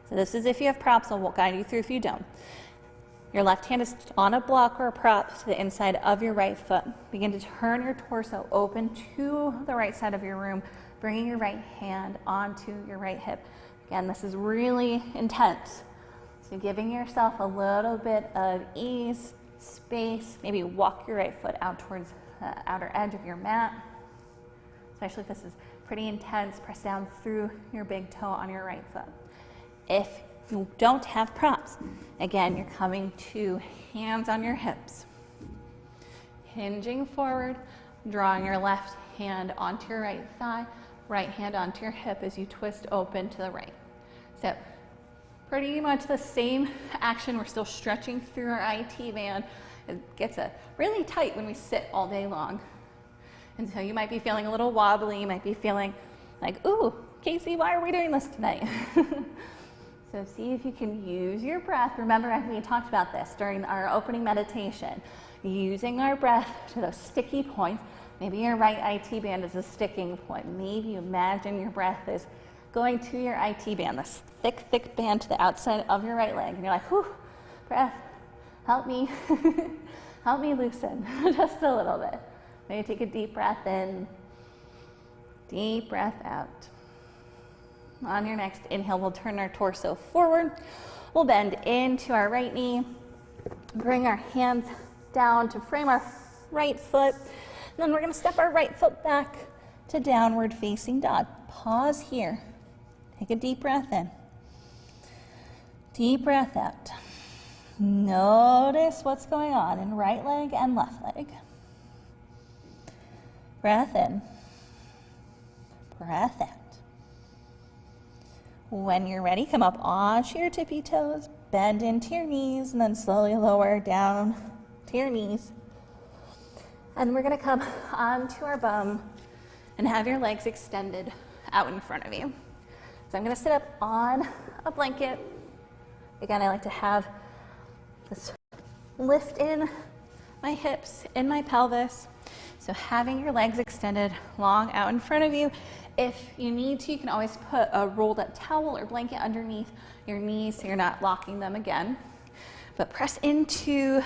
So this is if you have props, I'll guide you through if you don't. Your left hand is on a block or a prop to the inside of your right foot. Begin to turn your torso open to the right side of your room, bringing your right hand onto your right hip. Again, this is really intense. So giving yourself a little bit of ease, space, maybe walk your right foot out towards the outer edge of your mat. Especially if this is pretty intense, press down through your big toe on your right foot. If you don't have props, again, you're coming to hands on your hips. Hinging forward, drawing your left hand onto your right thigh, right hand onto your hip as you twist open to the right. So pretty much the same action. We're still stretching through our IT band. It gets really tight when we sit all day long. And so you might be feeling a little wobbly. You might be feeling like, ooh, Casey, why are we doing this tonight? So see if you can use your breath. Remember, we talked about this during our opening meditation. Using our breath to those sticky points. Maybe your right IT band is a sticking point. Maybe you imagine your breath is going to your IT band, this thick, thick band to the outside of your right leg. And you're like, whew, breath, help me, help me loosen just a little bit. Maybe take a deep breath in, deep breath out. On your next inhale, we'll turn our torso forward. We'll bend into our right knee, bring our hands down to frame our right foot. And then we're going to step our right foot back to downward facing dog. Pause here. Take a deep breath in. Deep breath out. Notice what's going on in right leg and left leg. Breath in. Breath out. When you're ready, come up onto your tippy toes, bend into your knees, and then slowly lower down to your knees. And we're going to come onto our bum and have your legs extended out in front of you. So I'm going to sit up on a blanket. Again, I like to have this lift in my hips, in my pelvis. So having your legs extended long out in front of you. If you need to, you can always put a rolled up towel or blanket underneath your knees so you're not locking them again. But press into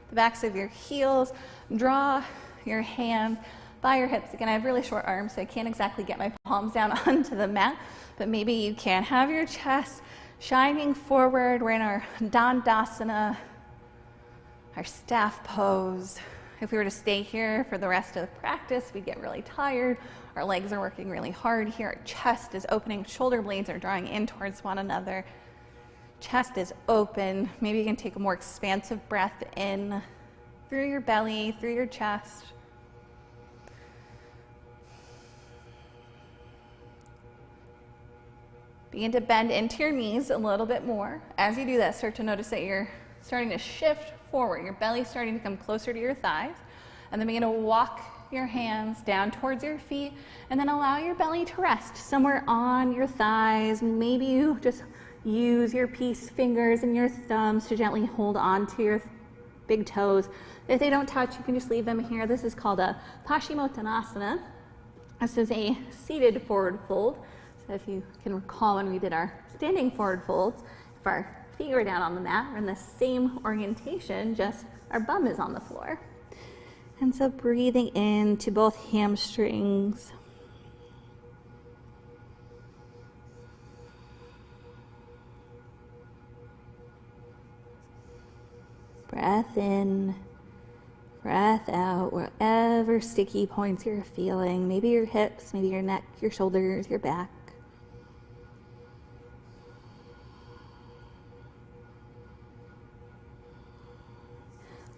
the backs of your heels. Draw your hands by your hips. Again, I have really short arms, so I can't exactly get my palms down onto the mat, but maybe you can have your chest shining forward. We're in our Dandasana, our staff pose. If we were to stay here for the rest of the practice, we'd get really tired. Our legs are working really hard here. Our chest is opening. Shoulder blades are drawing in towards one another. Chest is open. Maybe you can take a more expansive breath in through your belly, through your chest. Begin to bend into your knees a little bit more. As you do that, start to notice that you're starting to shift forward. Your belly's starting to come closer to your thighs. And then begin to walk your hands down towards your feet. And then allow your belly to rest somewhere on your thighs. Maybe you just use your peace fingers and your thumbs to gently hold on to your big toes. If they don't touch, you can just leave them here. This is called a Pashimotanasana. This is a seated forward fold. So if you can recall when we did our standing forward folds, if our feet were down on the mat, we're in the same orientation, just our bum is on the floor. And so breathing into both hamstrings. Breath in, breath out, wherever sticky points you're feeling. Maybe your hips, maybe your neck, your shoulders, your back.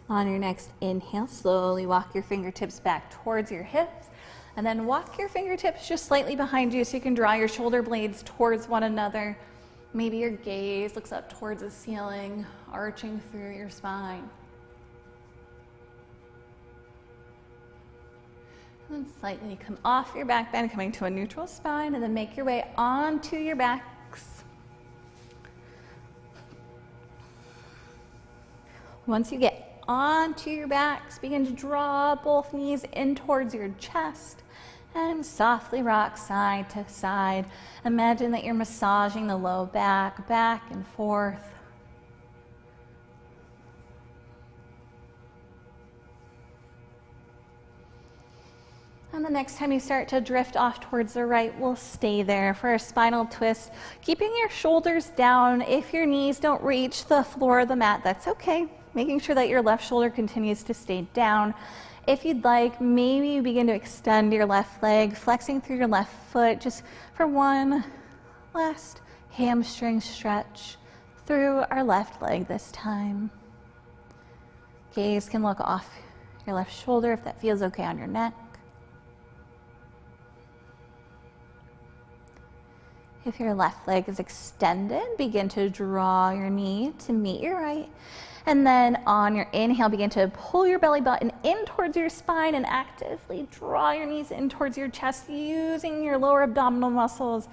On your next inhale, slowly walk your fingertips back towards your hips, and then walk your fingertips just slightly behind you so you can draw your shoulder blades towards one another. Maybe your gaze looks up towards the ceiling, arching through your spine. And then slightly come off your back bend, coming to a neutral spine, and then make your way onto your backs. Once you get onto your backs, begin to draw both knees in towards your chest and softly rock side to side. Imagine that you're massaging the low back, back and forth. And the next time you start to drift off towards the right, we'll stay there for a spinal twist. Keeping your shoulders down. If your knees don't reach the floor of the mat, that's okay. Making sure that your left shoulder continues to stay down. If you'd like, maybe you begin to extend your left leg, flexing through your left foot just for one last hamstring stretch through our left leg this time. Gaze can look off your left shoulder if that feels okay on your neck. If your left leg is extended, begin to draw your knee to meet your right. And then on your inhale, begin to pull your belly button in towards your spine and actively draw your knees in towards your chest using your lower abdominal muscles.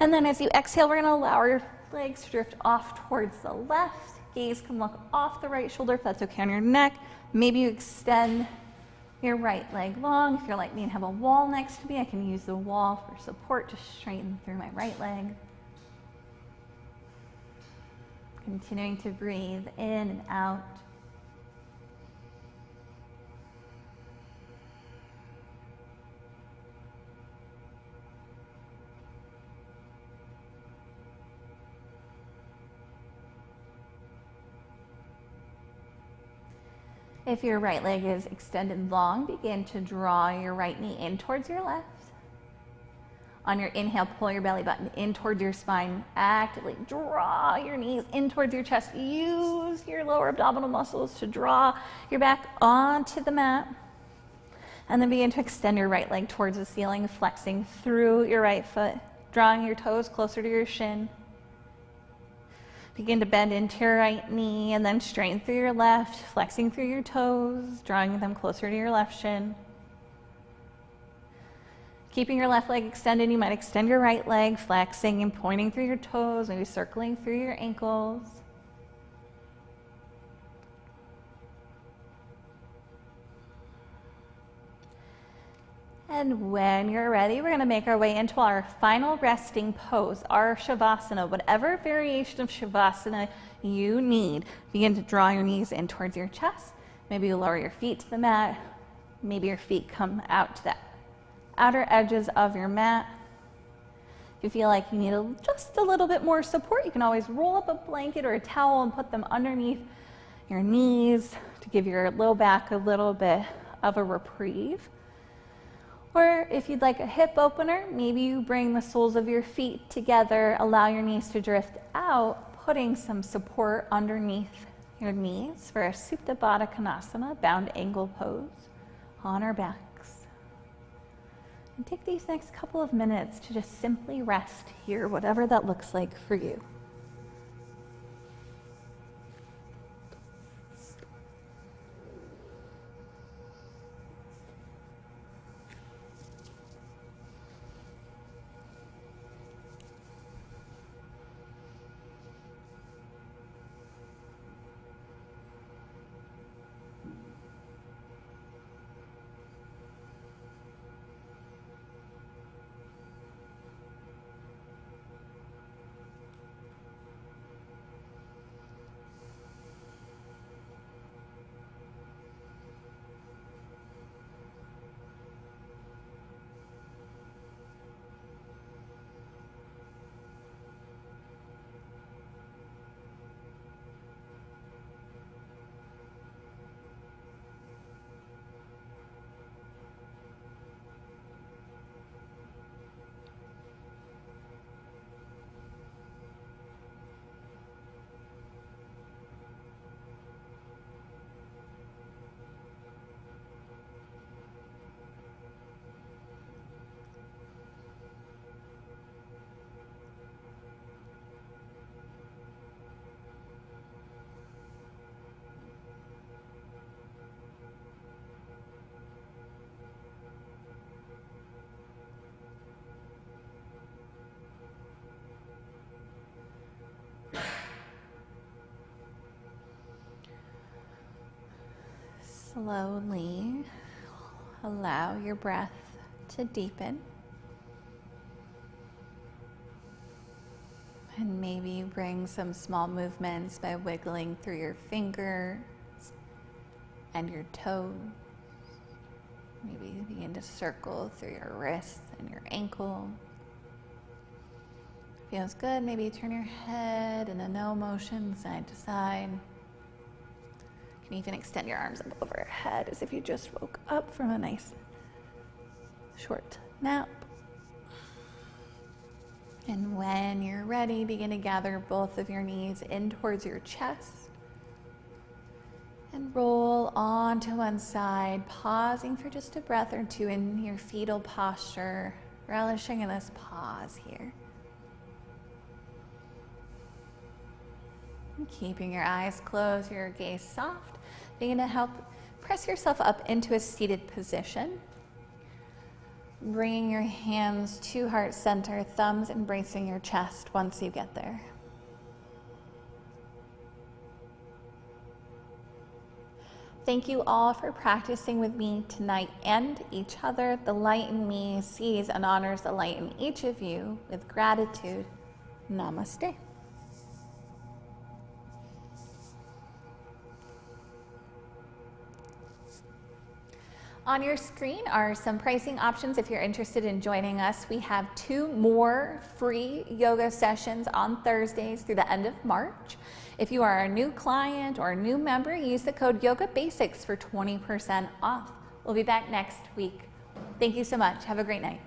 And then as you exhale, we're going to allow your legs to drift off towards the left. Gaze can look off the right shoulder if that's okay on your neck. Maybe you extend your right leg long. If you're like me and have a wall next to me, I can use the wall for support to straighten through my right leg. Continuing to breathe in and out. If your right leg is extended long, begin to draw your right knee in towards your left. On your inhale, pull your belly button in towards your spine. Actively draw your knees in towards your chest. Use your lower abdominal muscles to draw your back onto the mat. And then begin to extend your right leg towards the ceiling, flexing through your right foot, drawing your toes closer to your shin. Begin to bend into your right knee and then straighten through your left, flexing through your toes, drawing them closer to your left shin. Keeping your left leg extended, you might extend your right leg, flexing and pointing through your toes, maybe circling through your ankles. And when you're ready, we're going to make our way into our final resting pose, our Shavasana. Whatever variation of Shavasana you need, begin to draw your knees in towards your chest. Maybe you lower your feet to the mat. Maybe your feet come out to the outer edges of your mat. If you feel like you need just a little bit more support, you can always roll up a blanket or a towel and put them underneath your knees to give your low back a little bit of a reprieve. Or if you'd like a hip opener, maybe you bring the soles of your feet together, allow your knees to drift out, putting some support underneath your knees for a Supta Baddha Konasana, bound angle pose on our backs. And take these next couple of minutes to just simply rest here, whatever that looks like for you. Slowly allow your breath to deepen. And maybe bring some small movements by wiggling through your fingers and your toes. Maybe begin to circle through your wrists and your ankle. Feels good. Maybe turn your head in a no motion side to side. You can even extend your arms up over your head as if you just woke up from a nice short nap. And when you're ready, begin to gather both of your knees in towards your chest and roll onto one side, pausing for just a breath or two in your fetal posture, relishing in this pause here. And keeping your eyes closed, your gaze soft, begin to help press yourself up into a seated position. Bringing your hands to heart center, thumbs embracing your chest once you get there. Thank you all for practicing with me tonight and each other. The light in me sees and honors the light in each of you with gratitude. Namaste. On your screen are some pricing options if you're interested in joining us. We have 2 more free yoga sessions on Thursdays through the end of March. If you are a new client or a new member, use the code YOGABASICS for 20% off. We'll be back next week. Thank you so much. Have a great night.